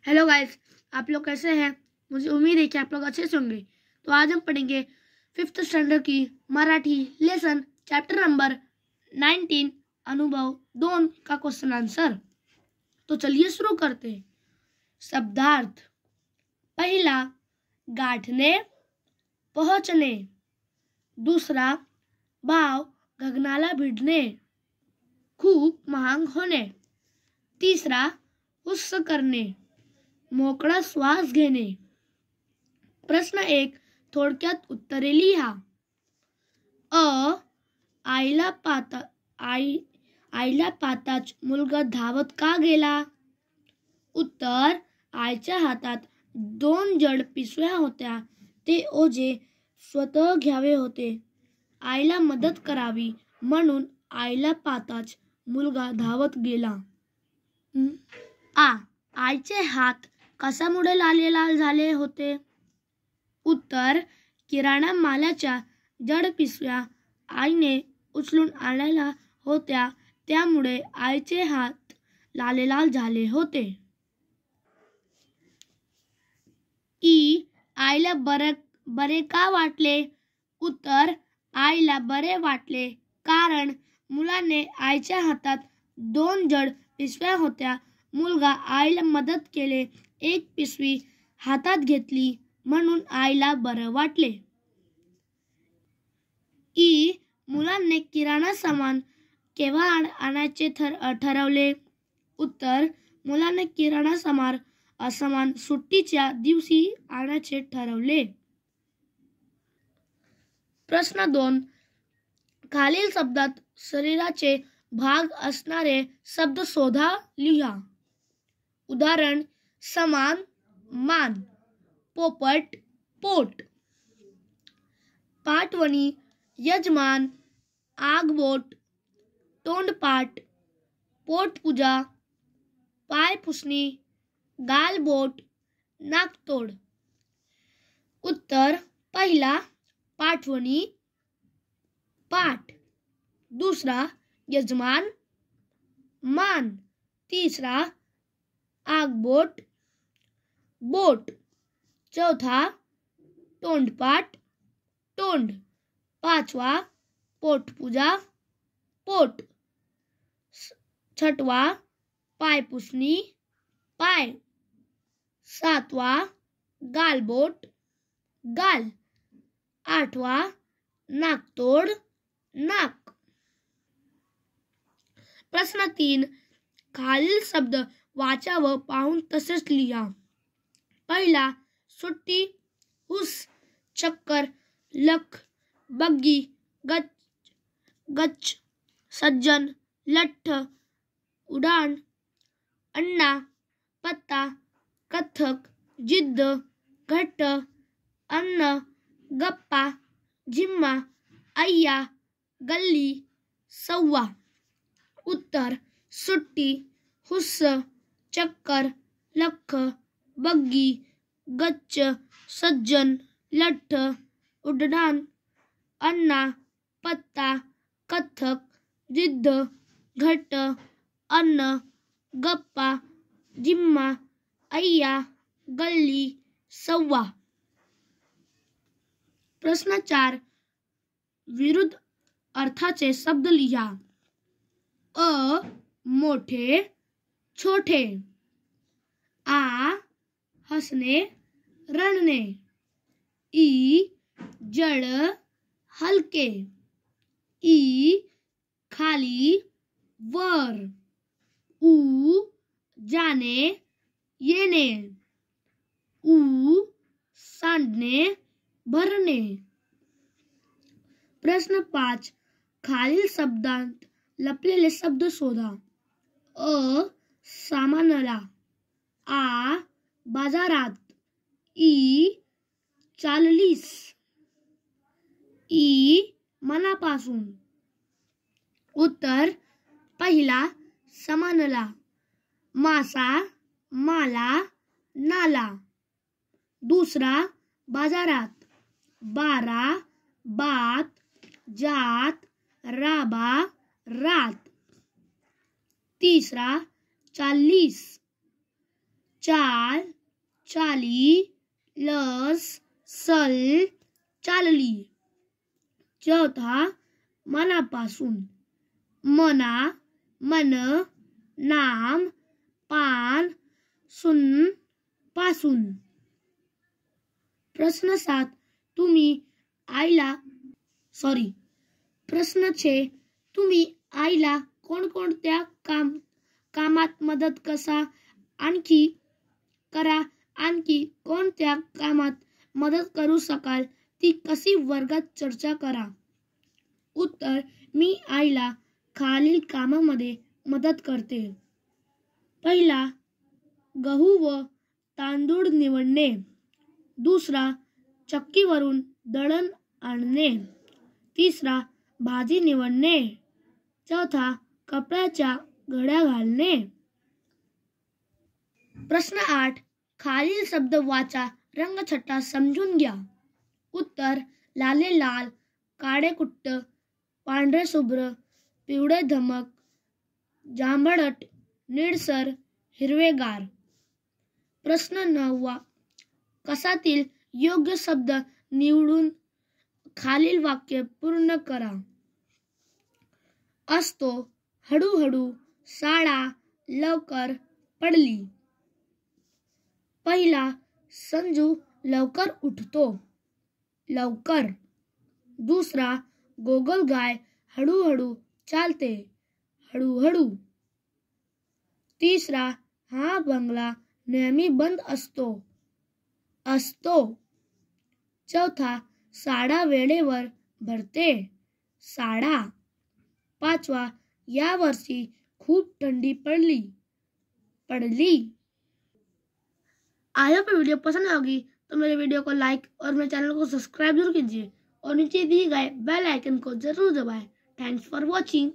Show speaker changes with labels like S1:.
S1: Hello guys, आप लोग कैसे हैं। मुझे उम्मीद है कि आप लोग अच्छे से होंगे। तो आज हम पढ़ेंगे 5th स्टैंडर्ड की मराठी लेसन चैप्टर नंबर 19 अनुभव 2 का क्वेश्चन आंसर। तो चलिए शुरू करते हैं। शब्दार्थ। पहला, गाठने, पहुंचने। दूसरा, भाव गगनाला भिडणे, खूप महाग होणे। तीसरा, हुस्स करणे, मोकळा श्वास घेणे। प्रश्न 1, थोडक्यात उत्तरे लिहा। आईला पाताच मुलगा धावत का गेला? उत्तर, आईच्या हातात 2 जड पिशव्या होत्या. ते ओझे स्वतः घ्यावे होते. आईला मदत करावी म्हणून आईला पाताच मुलगा धावत गेला. आईचे हात कशामुळे लाल झाले होते? उत्तर, किराणा मालाच्या जड पिशव्या आईने उचलून आणायला होत्या, त्यामुळे आईचे हात लाल झाले होते. आईला बरे का वाटले? उत्तर, आईला बरे वाटले कारण मुलाने आईच्या हातात 2 जड पिशव्या होत्या. मुलगा आईला मदत केले, एक पिशवी हातात घेतली म्हणून आईला बरं वाटले. मुलांनी किराणा सामान केव्हा आणायचे ठरवले? उत्तर, मुलांनी किराणा सामान सुट्टीच्या दिवशी आणायचे ठरवले. प्रश्न 2, खालील शब्दात शरीराचे भाग असणारे शब्द शोधा, लिहा. उदाहरण, समान, मान, पोपट, पोट. पाठवणी, यजमान, आगबोट, तोंडपाठ, पोटपूजा, पायपुसणी, गालबोट, नाकतोड. उत्तर, पहिला, पाठवणी, पाठ. दूसरा, यजमान, मान. तीसरा, आगबोट, बोट. चौथा, तोंडपाठ, तोंड. पाचवा, पोटपूजा, पोट. छठवा, पायपुसणी, पाय. सातवा, गालबोट, गाल. आठवा, नाकतोड, नाक. प्रश्न 3, खालील शब्द वाचा व पाहून तसेच लिहा. पहिला, सुट्टी, हुस, चक्कर, लख, बग्गी, गच्च, सज्जन, लठ्ठ, उडाण, अण्णा, पत्ता, कथक, जिद्द, घट्ट, अन्न, गप्पा, झिम्मा, अय्या, गल्ली, सव्वा. उत्तर, सुट्टी, हुस्स, चक्कर, लख, बग्गी, गच्च, सज्जन, लठ्ठ, उड्डाण, अण्णा, पत्ता, कथक, जिद्द, घट्ट, अन्न, गप्पा, झिम्मा, अय्या, गल्ली, सव्वा. प्रश्न 4, विरुद्ध अर्थाचे शब्द लिहा. मोठे, छोटे. हसणे, रडणे. जड, हलके. खाली, वर. जाणे, येणे. सांडणे, भरणे. प्रश्न 5, खालील शब्दांत लपलेले शब्द शोधा. सामानाला. बाजारात. चाललीस. मनापासून. उत्तर, पहिला, समानला. मासा, माला, नाला. दूसरा, बाजारात. 12, बात, जात, राबा, रात. तीसरा, 40, चाल, चाली, लस, सल, चालली. चौथा मनापासून, मना, मन, नाम, पान, सुन, पासून. प्रश्न 7 प्रश्न 6 तुम्ही आईला कोणकोणत्या कामात मदत करा आणखी कोणत्या कामात मदत करू शकाल ती कशी वर्गात चर्चा करा. उत्तर: मी आईला खालील कामामध्ये मदत करते. पहिला, गहू व तांदूळ निवडणे. दुसरा, चक्कीवरून दळण आणणे. तिसरा, भाजी निवडणे. चौथा, कपड्याच्या घड्या घालणे. प्रश्न 8 खालील शब्द वाचा, रंगछटा समजून घ्या. उत्तर: लाले लाल, काळे कुट्ट, पांढरे शुभ्र, पिवळे धमक, जांभळट, निळसर, हिरवेगार. प्रश्न 9 कसातील योग्य शब्द निवडून खालील वाक्य पूर्ण करा. असतो, हळूहळू, शाळा, लवकर, पडली. पहिला, संजू लवकर उठतो, लवकर. दुसरा, गोगलगाय हळूहळू चालते, हळूहळू. तिसरा, हा बंगला नेहमी बंद असतो, असतो. चौथा, शाळा वेळेवर भरते, शाळा. पाचवा, या वर्षी खूप थंडी पडली, पडली. आई होप वीडियो पसंद होगी तो मेरे वीडियो को लाइक और मेरे चैनल को सब्सक्राइब जरूर कीजिए और नीचे दिए गए बेल आइकन को जरूर दबाएं. Thanks for watching.